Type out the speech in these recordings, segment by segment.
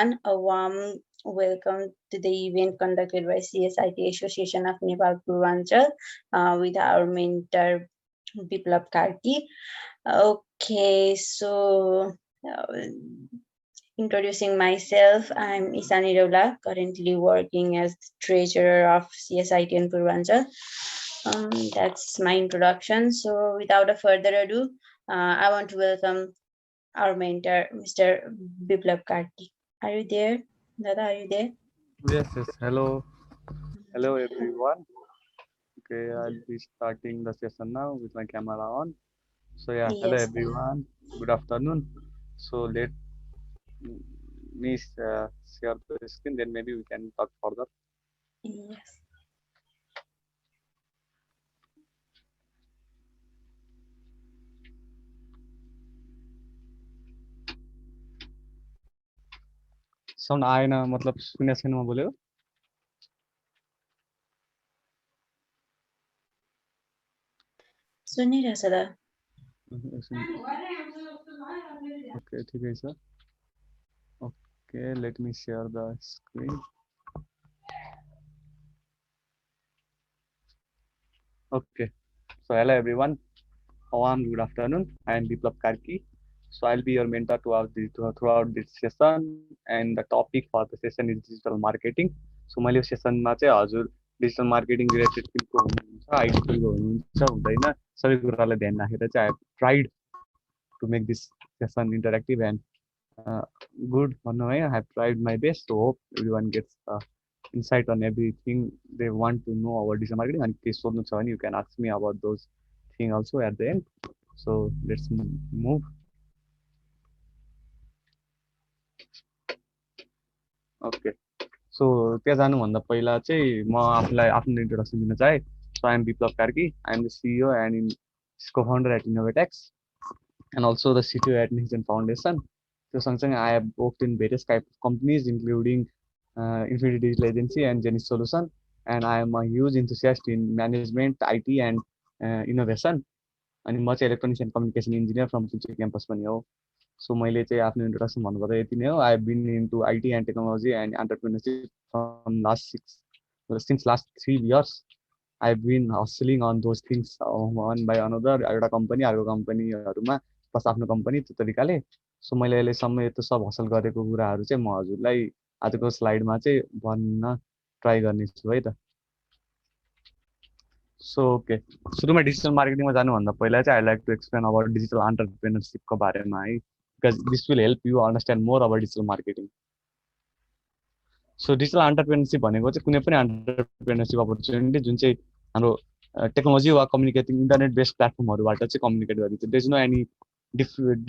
everyone. A warm welcome to the event conducted by CSIT Association of Nepal Purvanchal with our mentor Biplab Karki. Okay, so introducing myself, I'm Isani Raula, currently working as treasurer of CSIT in Purvanchal. That's my introduction. So without a further ado, I want to welcome our mentor, Mr. Biplab Karti. Are you there? Dada, are you there? Yes. Hello everyone. Okay, I'll be starting the session now with my camera on. So yeah, hello Yes. everyone. Good afternoon. So let me share the screen. Then maybe we can talk further. Yes. Sound आएन मतलब सुनेको छैन म बोलेको सुनिरहेछ दा okay ठिकै छ okay let me share the screen okay so hello everyone good afternoon. I am Biplab Karki. So I'll be your mentor throughout this session, and the topic for the session is digital marketing. So मैले यो सेसनमा चाहिँ हजुर digital marketing related फिल्डको हुनुहुन्छ आइटीको हुनुहुन्छ हुँदैन सबै कुरालाई ध्यान राखेर चाहिँ I tried to make this session interactive and good भन्नु है I have tried my best to hope everyone gets insight on everything they want to know about digital marketing and केही सोध्नु छ भने you can ask me about those thing also at the end. So let's move. Okay. So त्यहाँ जानुभन्दा पहिला चाहिँ म आफूलाई आफ्नो इन्ट्रोडक्सन दिन चाहे. So I am Biplab Karki. I am the CEO and co-founder at Innovatex and also the CTO at Nixon Foundation. त्यो सँगसँगै I have worked in various type of companies including Infinity Digital Agency and Genis Solution, and I am a huge enthusiast in management, IT and innovation. अनि म चाहिँ electronics and communication engineer from कुचे campus पनि हो so मैले चाहिँ आफ्नो introduction भन्नुपर्दा यति नै हो I have been into IT and technology and entrepreneurship from since last 3 years I have been hustling on those things one by another एउटा कम्पनी अर्को कम्पनीहरूमा प्लस आफ्नो कम्पनी त्यो तरिकाले सो मैले अहिलेसम्म यस्तो सब हासिल गरेको कुराहरू चाहिँ म हजुरलाई आजको स्लाइडमा चाहिँ भन्न ट्राई गर्नेछु है त सो ओके सुरुमा डिजिटल मार्केटिङमा जानुभन्दा पहिला चाहिँ I like to explain about digital एन्टरप्रेनरसिपको बारेमा है because this will help you understand more about digital marketing so digital entrepreneurship भनेको चाहिँ कुनै पनि एन्टरप्रेनरसिप अपर्च्युनिटी जुन चाहिँ हाम्रो टेक्नोलोजी वा कम्युनिकेटिङ इन्टरनेट बेस्ड प्लेटफर्महरूबाट चाहिँ कम्युनिकेट गरिन्छ there is no any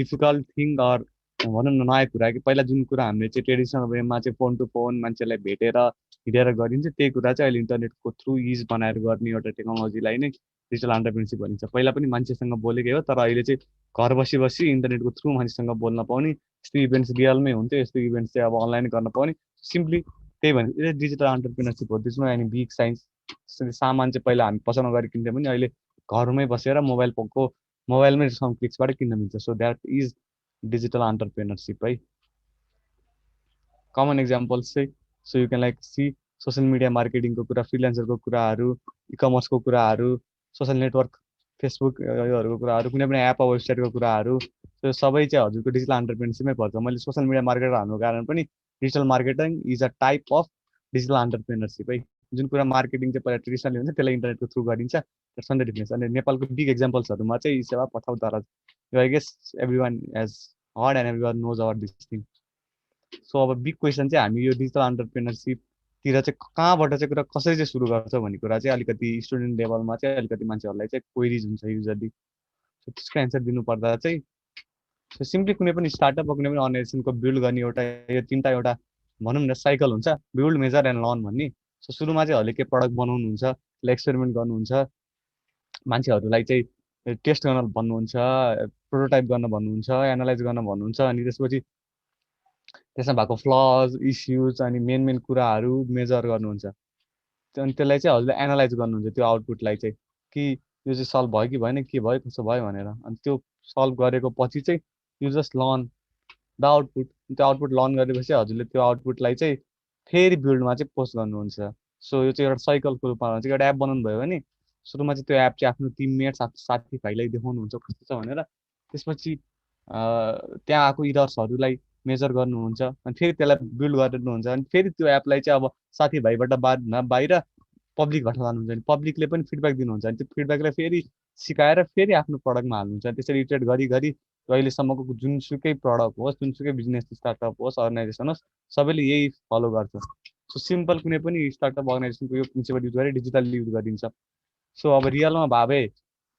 difficult thing or भनौँ न नयाँ कुरा कि पहिला जुन कुरा हामीले चाहिँ ट्रेडिसनल वेमा चाहिँ फोन टु फोन मान्छेलाई भेटेर हिँडेर गरिन्छ त्यही कुरा चाहिँ अहिले इन्टरनेटको थ्रु युज बनाएर गर्ने एउटा टेक्नोलोजीलाई नै डिजिटल एन्टरप्रेनरसिप भनिन्छ पहिला पनि मान्छेसँग बोलेकै हो तर अहिले चाहिँ घर बसी बसी इन्टरनेटको थ्रु मान्छेसँग बोल्न पाउने यस्तो इभेन्ट्स रियलमै हुन्थ्यो यस्तो इभेन्ट्स चाहिँ अब अनलाइन गर्न पाउने सिम्पली त्यही भने डिजिटल एन्टरप्रेनरसिप हो त्यसमा अनि बिग साइन्स सामान चाहिँ पहिला हामी पसलमा गएर किन्थ्यौँ भने अहिले घरमै बसेर मोबाइलमै सम क्लिक्सबाट किन्न मिल्छ so that is digital entrepreneurship है कमन एक्जाम्पल्स चाहिँ so you can like see social media मार्केटिङको कुरा फ्रिलान्सरको कुराहरू इकमर्सको कुराहरू सोसियल नेटवर्क फेसबुक योहरूको कुराहरू कुनै पनि एप वा वेबसाइटको कुराहरू त्यो सबै चाहिँ हजुरको डिजिटल एन्टरप्रेनरसिपमै पर्छ मैले सोसियल मिडिया मार्केटर हाल्नुको कारण पनि digital marketing is a type of digital entrepreneurship है जुन कुरा मार्केटिङ चाहिँ पहिला ट्रेडिसनली हुन्छ त्यसलाई इन्टरनेटको थ्रु गरिन्छ द्याट्स वान द डिफरेन्स अनि नेपालको बिग एक्जाम्पल्सहरूमा चाहिँ सेवा पठाउ दराज यो I guess everyone has heard and everyone knows about this thing so अब बिग क्वेसन चाहिँ हामी यो डिजिटल एन्टरप्रेनरसिपतिर चाहिँ कहाँबाट चाहिँ कुरा कसरी चाहिँ सुरु गर्छ भन्ने कुरा चाहिँ अलिकति स्टुडेन्ट लेभलमा चाहिँ अलिकति मान्छेहरूलाई चाहिँ क्वेरिज हुन्छ युजली सो त्यसको एन्सर दिनुपर्दा चाहिँ सो सिम्पली कुनै पनि स्टार्टअप वा कुनै पनि अर्गनाइजेसनको बिल्ड गर्ने एउटा यो तिनवटा एउटा भनौँ न साइकल हुन्छ बिल्ड मेजर एन्ड लर्न भन्ने सो सुरुमा चाहिँहरूले के प्रडक्ट बनाउनुहुन्छ त्यसलाई एक्सपेरिमेन्ट गर्नुहुन्छ मान्छेहरूलाई चाहिँ टेस्ट गर्न भन्नुहुन्छ प्रोटोटाइप गर्न भन्नुहुन्छ एनालाइज गर्न भन्नुहुन्छ अनि त्यसपछि त्यसमा भएको फ्लज इस्युज अनि मेन कुराहरू मेजर गर्नुहुन्छ अनि त्यसलाई चाहिँ हजुरले एनालाइज गर्नुहुन्छ त्यो आउटपुटलाई चाहिँ कि यो चाहिँ सल्भ भयो कि भएन के भयो कसो भयो भनेर अनि त्यो सल्भ गरेको पछि चाहिँ you just learn the output, त्यो आउटपुट लर्न गरेपछि हजुरले त्यो आउटपुटलाई चाहिँ फेरि बिल्डमा चाहिँ पोस्ट गर्नुहुन्छ। सो यो चाहिँ एउटा साइकलको रूपमा हुन्छ। एउटा एप बनाउनु भयो भने सुरुमा चाहिँ त्यो एप चाहिँ आफ्नो टिममेट्स साथीभाइलाई देखाउनुहुन्छ कस्तो छ भनेर। त्यसपछि त्यहाँ आएको इरर्सहरूलाई मेजर गर्नुहुन्छ अनि फेरि त्यसलाई बिल्ड गर्नुहुन्छ अनि फेरि त्यो एपलाई चाहिँ अब साथीभाइबाट बाहिर पब्लिकबाट लानुहुन्छ अनि पब्लिकले पनि फिडब्याक दिनुहुन्छ अनि त्यो फिडब्याकलाई फेरि सिकाएर फेरि आफ्नो प्रडक्टमा हाल्नुहुन्छ। त्यसरी इटरेट गरी गरी अहिलेसम्मको जुनसुकै प्रडक्ट होस्, जुनसुकै बिजनेस स्टार्टअप होस्, अर्गनाइजेसन होस्, सबैले यही फलो गर्छ। सो सिम्पल कुनै पनि स्टार्टअप अर्गनाइजेसनको यो प्रिन्सिपल युज गरे डिजिटल युज गरिन्छ। सो अब रियलमा भावे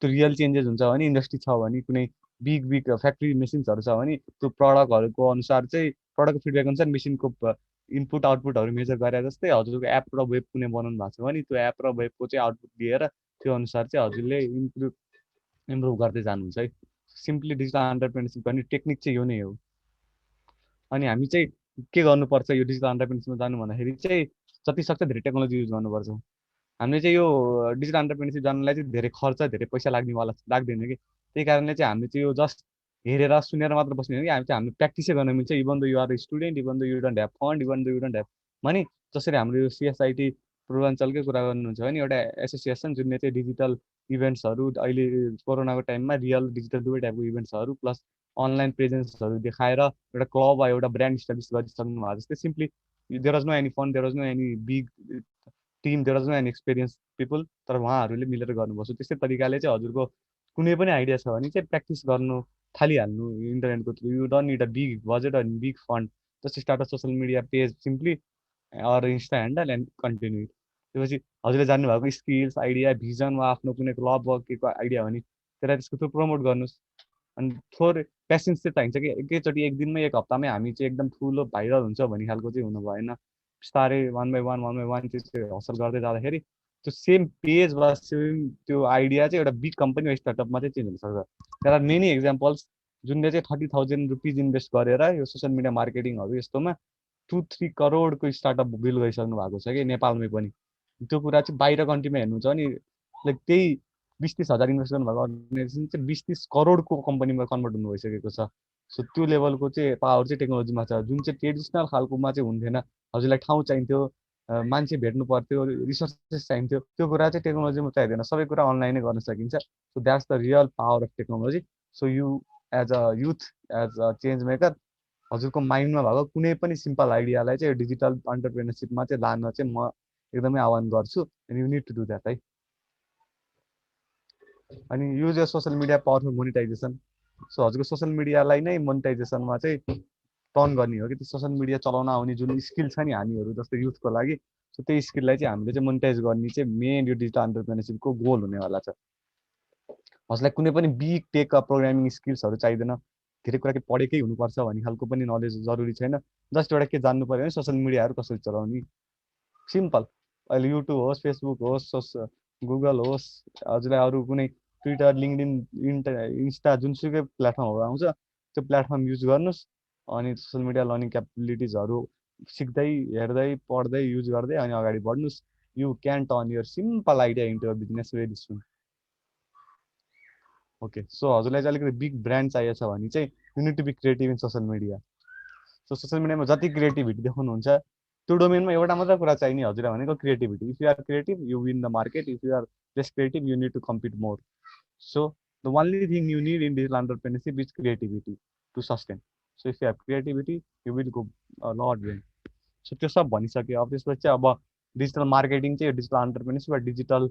त्यो रियल चेन्जेस हुन्छ भने इन्डस्ट्री छ भने कुनै बिग बिग फ्याक्ट्री मेसिन्सहरू छ भने त्यो प्रडक्टहरूको अनुसार चाहिँ प्रडक्टको फिडब्याक अनुसार मेसिनको इनपुट आउटपुटहरू मेजर गरे जस्तै हजुरको एप र वेब कुनै बनाउनु भएको छ भने त्यो एप र वेबको चाहिँ आउटपुट दिएर त्यो अनुसार चाहिँ हजुरले इम्प्रुभ गर्दै जानुहुन्छ है। सिम्पली डिजिटल एन्टरप्रेन्योरसिप गर्ने टेक्निक चाहिँ यो नै हो। अनि हामी चाहिँ के गर्नुपर्छ यो डिजिटल एन्टरप्रेन्योरसिपमा जानु भन्दाखेरि चाहिँ जति सक्छ धेरै टेक्नोलोजी युज गर्नुपर्छ। हामीले चाहिँ यो डिजिटल एन्टरप्रेन्योरसिप जानलाई चाहिँ धेरै खर्च धेरै पैसा लाग्नेवाला लाग्दैन कि। त्यही कारणले चाहिँ हामीले चाहिँ यो जस्ट हेरेर सुनेर मात्र बस्ने हो कि हामी प्र्याक्टिसै गर्न मिल्छ। Even though you are student, even though you don't have fund, even though you don't have money. जसरी हाम्रो यो सिएसआइटी पूर्वाञ्चलकै कुरा गर्नुहुन्छ भने एउटा एसोसिएसन जुनले चाहिँ डिजिटल इभेन्ट्सहरू अहिले कोरोनाको टाइममा रियल डिजिटल दुवै टाइपको इभेन्ट्सहरू प्लस अनलाइन प्रेजेन्सहरू देखाएर एउटा क्लब वा एउटा ब्रान्ड इस्टाब्लिस गरिसक्नु भएको जस्तै। Simply there was no any fund, there was no any big team, there was no any experience people, तर उहाँहरूले मिलेर गर्नुपर्छ। त्यस्तै तरिकाले चाहिँ हजुरको कुनै पनि आइडिया छ भने चाहिँ प्र्याक्टिस गर्नु थालिहाल्नु इन्टरनेटको through. You don't need a big budget अनि big fund, just start a social media page simply or insta handle and continue. त्यसपछि हजुरले जान्नुभएको स्किल्स आइडिया भिजन वा आफ्नो कुनै क्लब वा के को आइडिया हो भने त्यसलाई त्यसको थ्रु प्रमोट गर्नुहोस्। अनि थोरै पेसेन्स चाहिँ चाहिन्छ कि एकैचोटि एक दिनमै एक हप्तामै हामी चाहिँ एकदम ठुलो भाइरल हुन्छ भन्ने खालको चाहिँ हुनु भएन। बिस्तारै वान बाई वान चाहिँ हसल गर्दै जाँदाखेरि त्यो सेम पेज वा सेम त्यो आइडिया चाहिँ एउटा बिग कम्पनी वा स्टार्टअपमा चाहिँ चेन्ज हुनसक्छ। देयर आर मेनी एक्जाम्पल्स जुनले चाहिँ 30,000 रुपिज इन्भेस्ट गरेर यो सोसियल मिडिया मार्केटिङहरू यस्तोमा 2-3 करोडको स्टार्टअप बिल्ड गरिसक्नु भएको छ कि नेपालमै पनि। त्यो कुरा चाहिँ बाहिर कन्ट्रीमा हेर्नुहुन्छ भने लाइक त्यही 20-30 हजार इन्भेस्ट गर्नुभएको अर्गनाइजेसन चाहिँ 20-30 करोडको कम्पनीमा कन्भर्ट हुनु भइसकेको छ। सो त्यो लेभलको चाहिँ पावर चाहिँ टेक्नोलोजीमा छ, जुन चाहिँ ट्रेडिसनल खालकोमा चाहिँ हुन्थेन। हजुरलाई ठाउँ चाहिन्थ्यो, मान्छे भेट्नु पर्थ्यो, रिसोर्सेस चाहिन्थ्यो, त्यो कुरा चाहिँ टेक्नोलोजीमा चाहिँदैन। सबै कुरा अनलाइनै गर्न सकिन्छ। So that's the real power of technology. So you as a youth, as a change maker, हजुरको माइन्डमा भएको कुनै पनि सिम्पल आइडियालाई चाहिँ डिजिटल अन्टरप्रेनरसिपमा चाहिँ लान चाहिँ म एकदमै आह्वान गर्छु। And you need to do that है। अनि use your social media power for monetization. So हजुरको सोसियल मिडियालाई नै मोनिटाइजेसनमा चाहिँ टर्न गर्ने हो कि त्यो सोसियल मिडिया चलाउन आउने जुन स्किल छ नि हामीहरू जस्तो युथको लागि, सो त्यही स्किललाई चाहिँ हामीले चाहिँ मोनिटाइज गर्ने चाहिँ मेन यो डिजिटल अन्टरप्रेनरसिपको गोल हुनेवाला छ। हजुरलाई कुनै पनि बिग टेक प्रोग्रामिङ स्किल्सहरू चाहिँदैन, धेरै कुरा के पढेकै हुनुपर्छ भन्ने खालको पनि नलेज जरुरी छैन। जस्ट एउटा के जान्नु पऱ्यो भने सोसियल मिडियाहरू कसरी चलाउने, सिम्पल। अहिले युट्युब होस्, फेसबुक होस्, गुगल होस्, हजुरलाई अरू कुनै ट्विटर, लिङ्कडिन, इन्स्टा जुनसुकै प्लेटफर्महरू आउँछ त्यो प्लेटफर्म युज गर्नुहोस्। अनि सोसियल मिडिया लर्निङ क्यापेबिलिटिजहरू सिक्दै, हेर्दै, पढ्दै, युज गर्दै अनि अगाडि बढ्नुहोस्। You can turn your simple idea into a business very soon. Okay, so हजुरलाई चाहिँ अलिकति बिग ब्रान्ड चाहिएको छ भने चाहिँ you need to be creative in social media. So social मिडियामा जति क्रिएटिभिटी देखाउनुहुन्छ त्यो डोमेनमा एउटा मात्र कुरा चाहिने हजुरलाई भनेको creativity. If you are creative you win the market, if you are less creative you need to compete more. So the only thing you need in digital entrepreneurship is creativity to sustain. So if you have creativity you will go lot well. So त्यो सब भनिसक्यो। अब त्यसपछि चाहिँ अब digital marketing चाहिँ digital entrepreneurship वा digital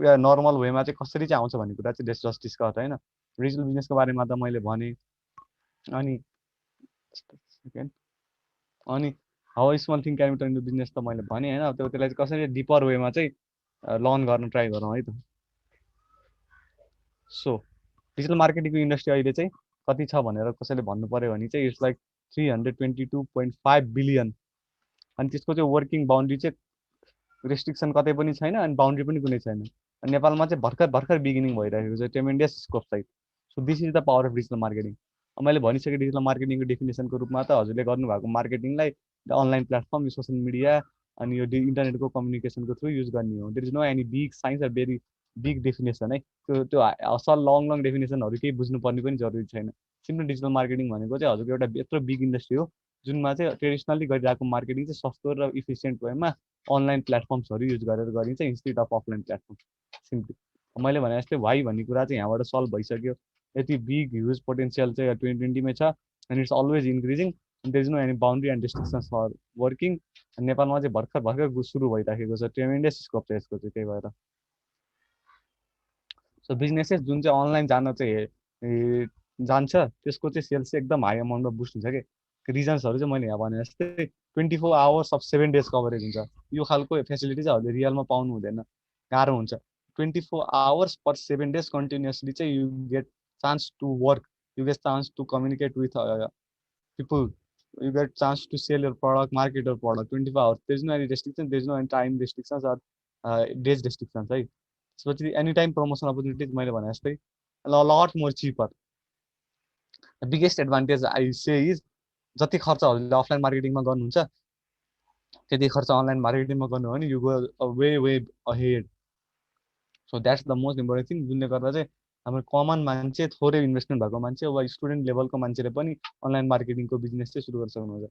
या normal वेमा चाहिँ कसरी चाहिँ आउँछ भन्ने कुरा चाहिँ जस्ट डिस्कस होइन। डिजिटल बिजनेसको बारेमा त मैले भनेँ। अनि अनि how small thing can be turn into business त मैले भनेँ होइन। त्यसलाई चाहिँ कसरी डिपर वेमा चाहिँ लर्न गर्न ट्राई गरौँ है त। सो डिजिटल मार्केटिङको इन्डस्ट्री अहिले चाहिँ कति छ भनेर कसैले भन्नु पऱ्यो भने चाहिँ इट्स लाइक 322.5 बिलियन। अनि त्यसको चाहिँ वर्किङ बााउन्ड्री चाहिँ रेस्ट्रिक्सन कतै पनि छैन अनि बााउन्ड्री पनि कुनै छैन। नेपालमा चाहिँ भर्खर भर्खर बिगिनिङ भइरहेको छ tremendous scope side. So this is the power of digital मार्केटिङ। मैले भनिसकेँ डिजिटल मार्केटिङको डेफिनेसनको रूपमा त हजुरले गर्नुभएको मार्केटिङलाई अनलाइन प्लेटफर्म, सोसियल मिडिया अनि यो इन्टरनेटको कम्युनिकेसनको थ्रु युज गर्ने हो। There is no any big science or very big definition है त्यो असल लङ डेफिनेसनहरू केही बुझ्नुपर्ने पनि जरुरी छैन सिम्पली डिजिटल मार्केटिङ भनेको चाहिँ हजुरको एउटा यत्रो बिग इन्डस्ट्री हो जुनमा चाहिँ ट्रेडिसनली गरिरहेको मार्केटिङ चाहिँ सस्तो र इफिसियन्ट वेमा अनलाइन प्लेटफर्म्सहरू युज गरेर गरिन्छ instead of offline platform simply मैले भने जस्तै वाइ भन्ने कुरा चाहिँ यहाँबाट सल्भ भइसक्यो यति बिग ह्युज पोटेन्सियल चाहिँ 2020मै छ and it's always increasing there is no any boundary and restrictions for working नेपालमा चाहिँ भर्खर सुरु भइराखेको छ ट्रेमेन्डस स्कोप छ यसको चाहिँ त्यही भएर सो बिजनेसेस जुन चाहिँ अनलाइन जान चाहिँ जान्छ त्यसको चाहिँ सेल्स चाहिँ एकदम हाई अमाउन्टमा बुस्ट हुन्छ कि रिजन्सहरू चाहिँ मैले यहाँ भने जस्तै 24 आवर्स अफ 7 डेज कभरेज हुन्छ यो खालको फेसिलिटी चाहिँहरूले रियलमा पाउनु हुँदैन गाह्रो हुन्छ 24 आवर्स पर 7 डेज कन्टिन्युसली चाहिँ you get chance to work you get chance to communicate with people you get chance to sell your product, market your product 24 hours. There is no any restriction, there is no any time restrictions or days restrictions, right? So anytime promotion opportunities मैले भने जस्तै a lot more cheaper. The biggest advantage I say is जति खर्च हजुरले offline मार्केटिङमा गर्नुहुन्छ त्यति खर्च online मार्केटिङमा गर्नु हो भने you go way ahead so that's the most important thing जुनले गर्दा चाहिँ हाम्रो कमन मान्छे थोरै इन्भेस्टमेन्ट भएको मान्छे वा स्टुडेन्ट लेभलको मान्छेले पनि अनलाइन मार्केटिङको बिजनेस चाहिँ सुरु गर्न सक्नुहुन्छ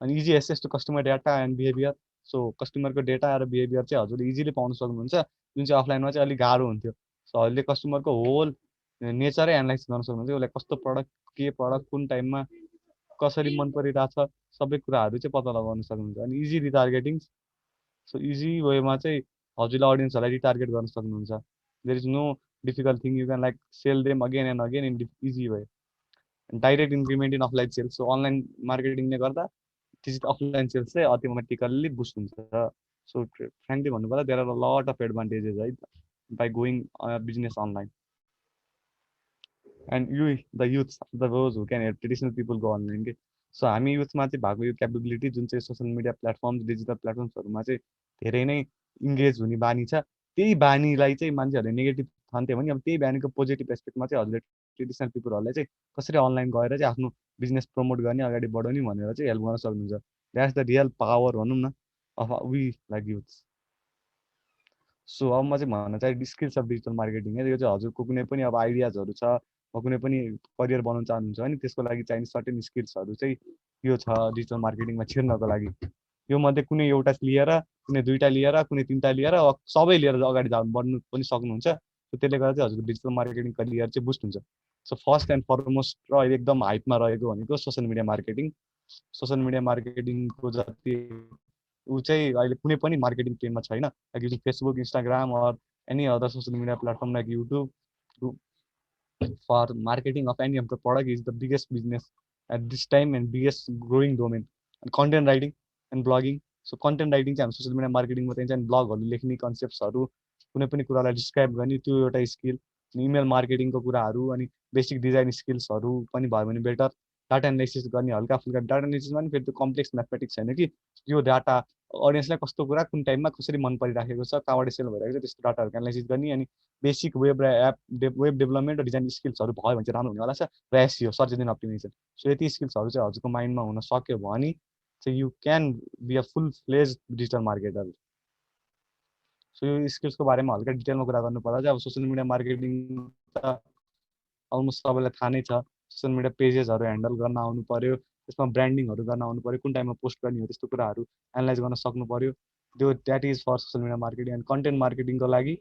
अनि easy access to customer data and behaviour so कस्टमरको डेटा र बिहेभियर चाहिँ हजुरले इजिली पाउन सक्नुहुन्छ जुन चाहिँ अफलाइनमा चाहिँ अलिक गाह्रो हुन्थ्यो सो हजुरले कस्टमरको होल नेचरै एनालाइज गर्न सक्नुहुन्छ उसलाई कस्तो प्रडक्ट कुन टाइममा कसरी मन परिरहेछ सबै कुराहरू चाहिँ पत्ता लगाउन सक्नुहुन्छ अनि इजी रिटार्गेटिङ सो इजी वेमा चाहिँ हजुरले अडियन्सहरूलाई रिटार्गेट गर्न सक्नुहुन्छ there is no difficult thing you can like sell them again and again in easy way direct increment in offline sales so online मार्केटिङले गर्दा त्यो अफलाइन सेल्स चाहिँ अटोमेटिकल्ली बुस्ट हुन्छ सो फ्रेङ्कली भन्नुपर्दा there are a lot of advantages है by going business online and you the youth the rose who can help traditional people go online के so हामी युथमा चाहिँ भएको यो क्यापेबिलिटी जुन चाहिँ सोसियल मिडिया प्लेटफर्म्स डिजिटल प्लेटफर्म्सहरूमा चाहिँ धेरै नै इङ्गेज हुने बानी छ त्यही बानीलाई चाहिँ मान्छेहरूले नेगेटिभ ठान्थ्यो भने अब त्यही बानीको पोजिटिभ एस्पेक्टमा चाहिँ हजुरले ट्रेडिसनल पिपलहरूलाई चाहिँ कसरी अनलाइन गएर चाहिँ आफ्नो बिजनेस प्रमोट गर्ने अगाडि बढाउने भनेर चाहिँ हेल्प गर्न सक्नुहुन्छ द्याट्स द रियल पावर भनौँ न of we like youth so अब म चाहिँ भन्न चाहिँ स्किल्स अफ डिजिटल मार्केटिङ है यो चाहिँ हजुरको कुनै पनि अब आइडियाजहरू छ कुनै पनि करियर बनाउन चाहनुहुन्छ भने त्यसको लागि चाहिने सर्टेन स्किल्सहरू चाहिँ यो छ डिजिटल मार्केटिङमा छिर्नको लागि यो मध्ये कुनै एउटा लिएर कुनै दुईवटा लिएर कुनै तिनवटा लिएर सबै लिएर अगाडि बढ्नु पनि सक्नुहुन्छ त्यसले गर्दा चाहिँ हजुरको डिजिटल मार्केटिङ करियर चाहिँ बुस्ट हुन्छ सो फर्स्ट एन्ड फरमोस्ट र अहिले एकदम हाइपमा रहेको भनेको सोसियल मिडिया मार्केटिङको जति ऊ चाहिँ अहिले कुनै पनि मार्केटिङ ट्रेन्डमा छैन like using Facebook Instagram or any other social media platform like YouTube for marketing of any of the product is the biggest business at this time and biggest growing domain and content writing and blogging so content writing चाहिँ हामी social media मार्केटिङमा चाहिँ ब्लगहरू लेख्ने कन्सेप्ट्सहरू कुनै पनि कुरालाई describe गर्ने त्यो एउटा स्किल इमेल मार्केटिङको कुराहरू अनि बेसिक डिजाइन स्किल्सहरू पनि भयो भने बेटर डाटा एनालाइसिस गर्ने हल्का फुल्का डाटा एनालाइसिसमा पनि फेरि त्यो कम्प्लेक्स म्याथमेटिक्स छैन कि यो डाटा अडियन्सलाई कस्तो कुरा कुन टाइममा कसरी मन परिराखेको छ कहाँबाट सेल भइरहेको छ त्यस्तो डाटाहरू एनालाइसिस गर्ने अनि बेसिक वेब र वेब डेभलपमेन्ट र डिजाइन स्किल्सहरू भयो भने चाहिँ राम्रो हुनेवाला छ र SEO search engine optimization so यति स्किल्सहरू चाहिँ हजुरको माइन्डमा हुन सक्यो भने चाहिँ you can be a full fledge digital marketer so यो स्किल्सको बारेमा हल्का डिटेलमा कुरा गर्नु पर्दा चाहिँ अब सोसियल मिडिया मार्केटिङ त अलमोस्ट सबैलाई थाहा नै छ सोसियल मिडिया पेजेसहरू ह्यान्डल गर्न आउनु पर्यो त्यसमा ब्रान्डिङहरू गर्न आउनु पर्यो कुन टाइममा पोस्ट गर्ने हो त्यस्तो कुराहरू एनालाइज गर्न सक्नु पर्यो त्यो that is for social media marketing and content मार्केटिङको लागि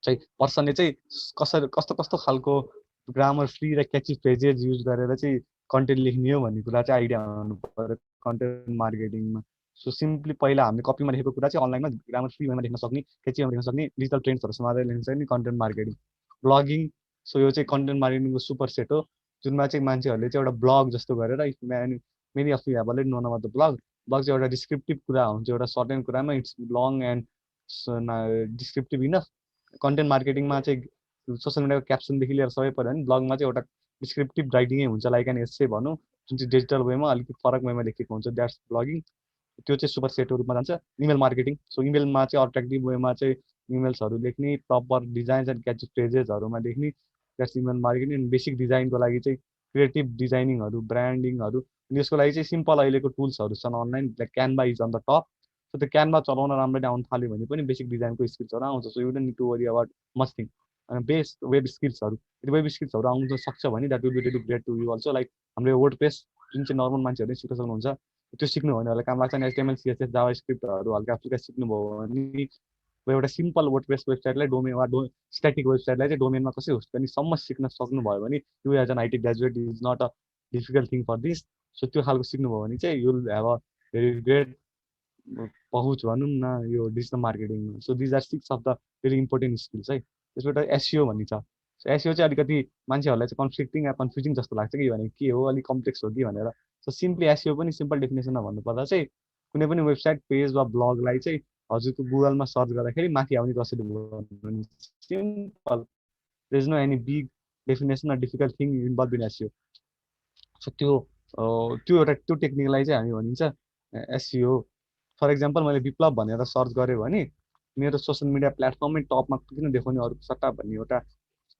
चाहिँ पर्सनले चाहिँ कस्तो कस्तो खालको ग्रामर फ्री र क्याची फ्रेजेस युज गरेर चाहिँ कन्टेन्ट लेख्ने हो भन्ने कुरा चाहिँ आइडिया हुनु पर्यो कन्टेन्ट मार्केटिङमा सो सिम्पली पहिला हामीले कपीमा लेखेको कुरा चाहिँ अनलाइनमा ग्रामर फ्री वेमा लेख्न सक्ने क्याचीमा लेख्न सक्ने डिजिटल ट्रेन्ड्सहरू समातेर लेख्न सक्ने कन्टेन्ट मार्केटिङ ब्लगिङ सो यो चाहिँ कन्टेन्ट मार्केटिङको सुपर सेट हो जुनमा चाहिँ मान्छेहरूले चाहिँ एउटा ब्लग जस्तो गरेर many of you have already known about the blog चाहिँ एउटा डिस्क्रिप्टिभ कुरा हुन्छ एउटा सर्टेन कुरामा it's long and descriptive enough content मार्केटिङमा चाहिँ सोसियल मिडियाको क्याप्सनदेखि लिएर सबै पऱ्यो भने ब्लगमा चाहिँ एउटा डिस्क्रिप्टिभ राइटिङै हुन्छ लाइक एन एस्से भनौँ जुन चाहिँ डिजिटल वेमा अलिकति फरक वेमा लेखेको हुन्छ द्याट्स ब्लगिङ त्यो चाहिँ सुपर सेटको रूपमा जान्छ इमेल मार्केटिङ सो इमेलमा चाहिँ अट्र्याक्टिभ वेमा चाहिँ इमेल्सहरू लेख्ने प्रपर डिजाइन्स एन्ड क्याची फ्रेजेसहरूमा लेख्ने that's email marketing and basic डिजाइनको लागि चाहिँ क्रिएटिभ डिजाइनिङहरू ब्रान्डिङहरू यसको लागि चाहिँ सिम्पल अहिलेको टुल्सहरू छन् online like Canva is on the top so त्यो क्यानभा चलाउन राम्ररी आउन थाल्यो भने पनि बेसिक डिजाइनको स्किल्सहरू आउँछ so you don't need to worry about much thing अनि बेस वेब स्किल्सहरू यदि वेब स्किल्सहरू आउन सक्छ भने that will be really great to you also like हाम्रो वर्ड प्रेस जुन चाहिँ नर्मल मान्छेहरूले सिक्न सक्नुहुन्छ त्यो सिक्नु भने होला काम लाग्छ नि एचटिएमएल सिएसएस जावा स्क्रिप्टहरू हल्का फुल्का सिक्नुभयो भने एउटा सिम्पल वर्ड प्रेस वेबसाइटलाई डोमेन वा स्ट्याटिक वेबसाइटलाई चाहिँ डोमेनमा कसरी होस्ट गर्ने सम्म सिक्न सक्नुभयो भने you as an IT graduate is not a difficult thing for this so त्यो खालको सिक्नुभयो भने चाहिँ you'll have a very great पहुँच भनौँ न यो डिजिटल मार्केटिङमा so these are 6 of the very important skills है त्यसबाट एसइओ भन्ने छ सो एसइओ चाहिँ अलिकति मान्छेहरूलाई चाहिँ कन्फ्लिक्टिङ या कन्फ्युजिङ जस्तो लाग्छ कि भने के हो अलिक कम्प्लेक्स हो कि भनेर सो सिम्पली एसइओ पनि सिम्पल डेफिनेसनमा भन्नुपर्दा चाहिँ कुनै पनि वेबसाइट पेज वा ब्लगलाई चाहिँ हजुरको गुगलमा सर्च गर्दाखेरि माथि आउने कसरी भन्नु simple there is no any big definition or difficult thing involve in SEO so त्यो टेक्निकलाई चाहिँ हामी भनिन्छ एसइओ फर इक्जाम्पल मैले विप्लव भनेर सर्च गरेँ भने मेरो सोसियल मिडिया प्लेटफर्ममै टपमा किन देखाउने अरू सट्टा भन्ने एउटा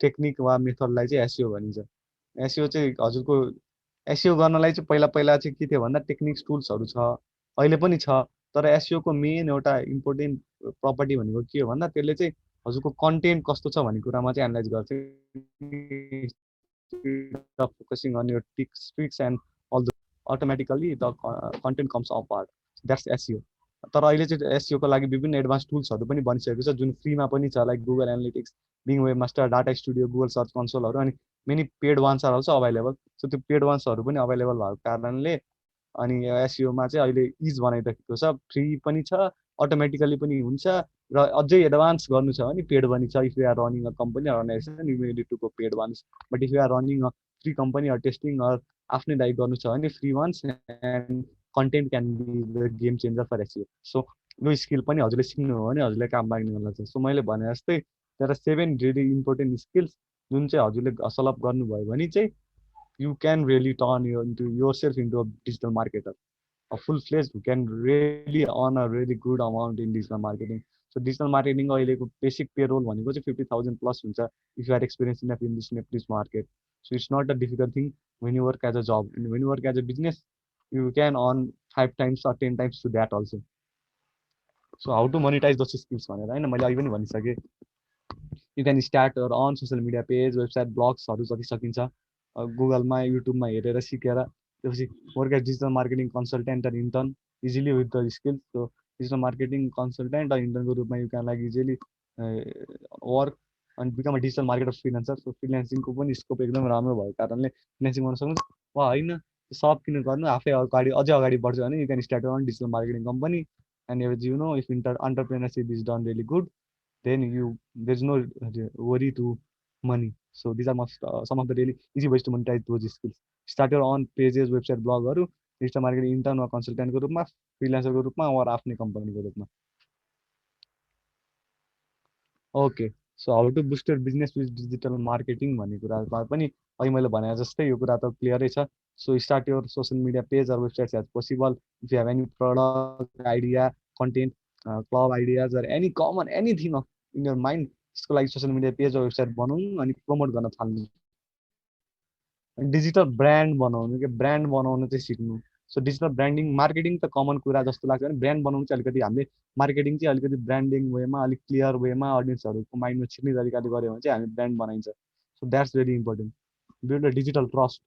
टेक्निक वा मेथडलाई चाहिँ एसइओ भनिन्छ एसइओ चाहिँ हजुरको एसइओ गर्नलाई चाहिँ पहिला चाहिँ के थियो भन्दा टेक्निक्स टुल्सहरू छ अहिले पनि छ तर एसइओको मेन एउटा इम्पोर्टेन्ट प्रपर्टी भनेको के हो भन्दा त्यसले चाहिँ हजुरको कन्टेन्ट कस्तो छ भन्ने कुरामा चाहिँ एनालाइज गर्छ focusing on your tricks and all the automatically the content comes apart that's SEO तर अहिले चाहिँ एसइओको लागि विभिन्न एडभान्स टुल्सहरू पनि बनिसकेको छ जुन फ्रीमा पनि छ like Google Analytics Bing Webmaster data studio Google search कन्सोलहरू अनि many paid ones are also available so त्यो पेड वान्सहरू पनि अभाइलेबल भएको कारणले अनि एसइओमा चाहिँ अहिले इज बनाइदिएको छ फ्री पनि छ अटोमेटिकली पनि हुन्छ र अझै एडभान्स गर्नु छ भने पेड पनि छ if you are running a company organization you need to go paid ones but if you are running a free company or testing or आफ्नै लागि गर्नु छ भने free ones and content can be the game changer for SEO so यो skill पनि हजुरले सिक्नु हो भने हजुरले काम लाग्नेवाला छ सो मैले भने जस्तै तर 7 रियली इम्पोर्टेन्ट स्किल्स जुन चाहिँ हजुरले सलभ गर्नुभयो भने चाहिँ you can really turn yourself into a digital marketer, a full-fledged who can really earn a really good amount in digital marketing. So digital marketing अहिलेको basic payroll भनेको चाहिँ 50,000 plus हुन्छ if you are experienced enough in this market. So it's not a difficult thing when you work as a job. And when you work as a business, you can earn 5 times or 10 times to that also. So how to monetize those skills भनेर हैन मैले अघि पनि भनिसकेँ you can start your own social media page, website, blogsहरू जति सकिन्छ गुगलमा युट्युबमा हेरेर सिकेर त्यसपछि work as digital marketing consultant र intern easily with the skills so digital marketing consultant र इन्टर्नको रूपमा you can like easily work अनि become a digital marketer freelancer so फ्रिलान्सिङको पनि स्कोप एकदम राम्रो भएको कारणले फ्रिलान्सिङ गर्न सक्नु वा होइन सब किन गर्नु आफै अझै अगाडि बढ्छ भने you can start on digital marketing company and as you know if entrepreneurship is done really good then there's no worry to money. So these are some of the really easy ways to monetize those skills. Start your own pages, website, blogहरू digital marketing intern वा कन्सल्टेन्टको रूपमा फ्रिलान्सरको रूपमा वा आफ्नै कम्पनीको रूपमा okay so how to boost your business with digital marketing भन्ने कुरामा पनि अघि मैले भने जस्तै यो कुरा त क्लियरै छ so start your social media page or website as possible if you have any product idea content club ideas or any common anything of in your mind त्यसको लागि सोसियल मिडिया पेज वा वेबसाइट बनाउनु अनि promote गर्न थाल्नु अनि digital brand बनाउनु के ब्रान्ड बनाउनु चाहिँ सिक्नु सो डिजिटल ब्रान्डिङ मार्केटिङ त कमन कुरा जस्तो लाग्छ भने ब्रान्ड बनाउनु चाहिँ अलिकति हामीले मार्केटिङ चाहिँ अलिकति ब्रान्डिङ वेमा अलिक क्लियर वेमा अडियन्सहरूको माइन्डमा छिर्ने तरिकाले गऱ्यो भने चाहिँ हामी ब्रान्ड बनाइन्छ so that's very important build a digital trust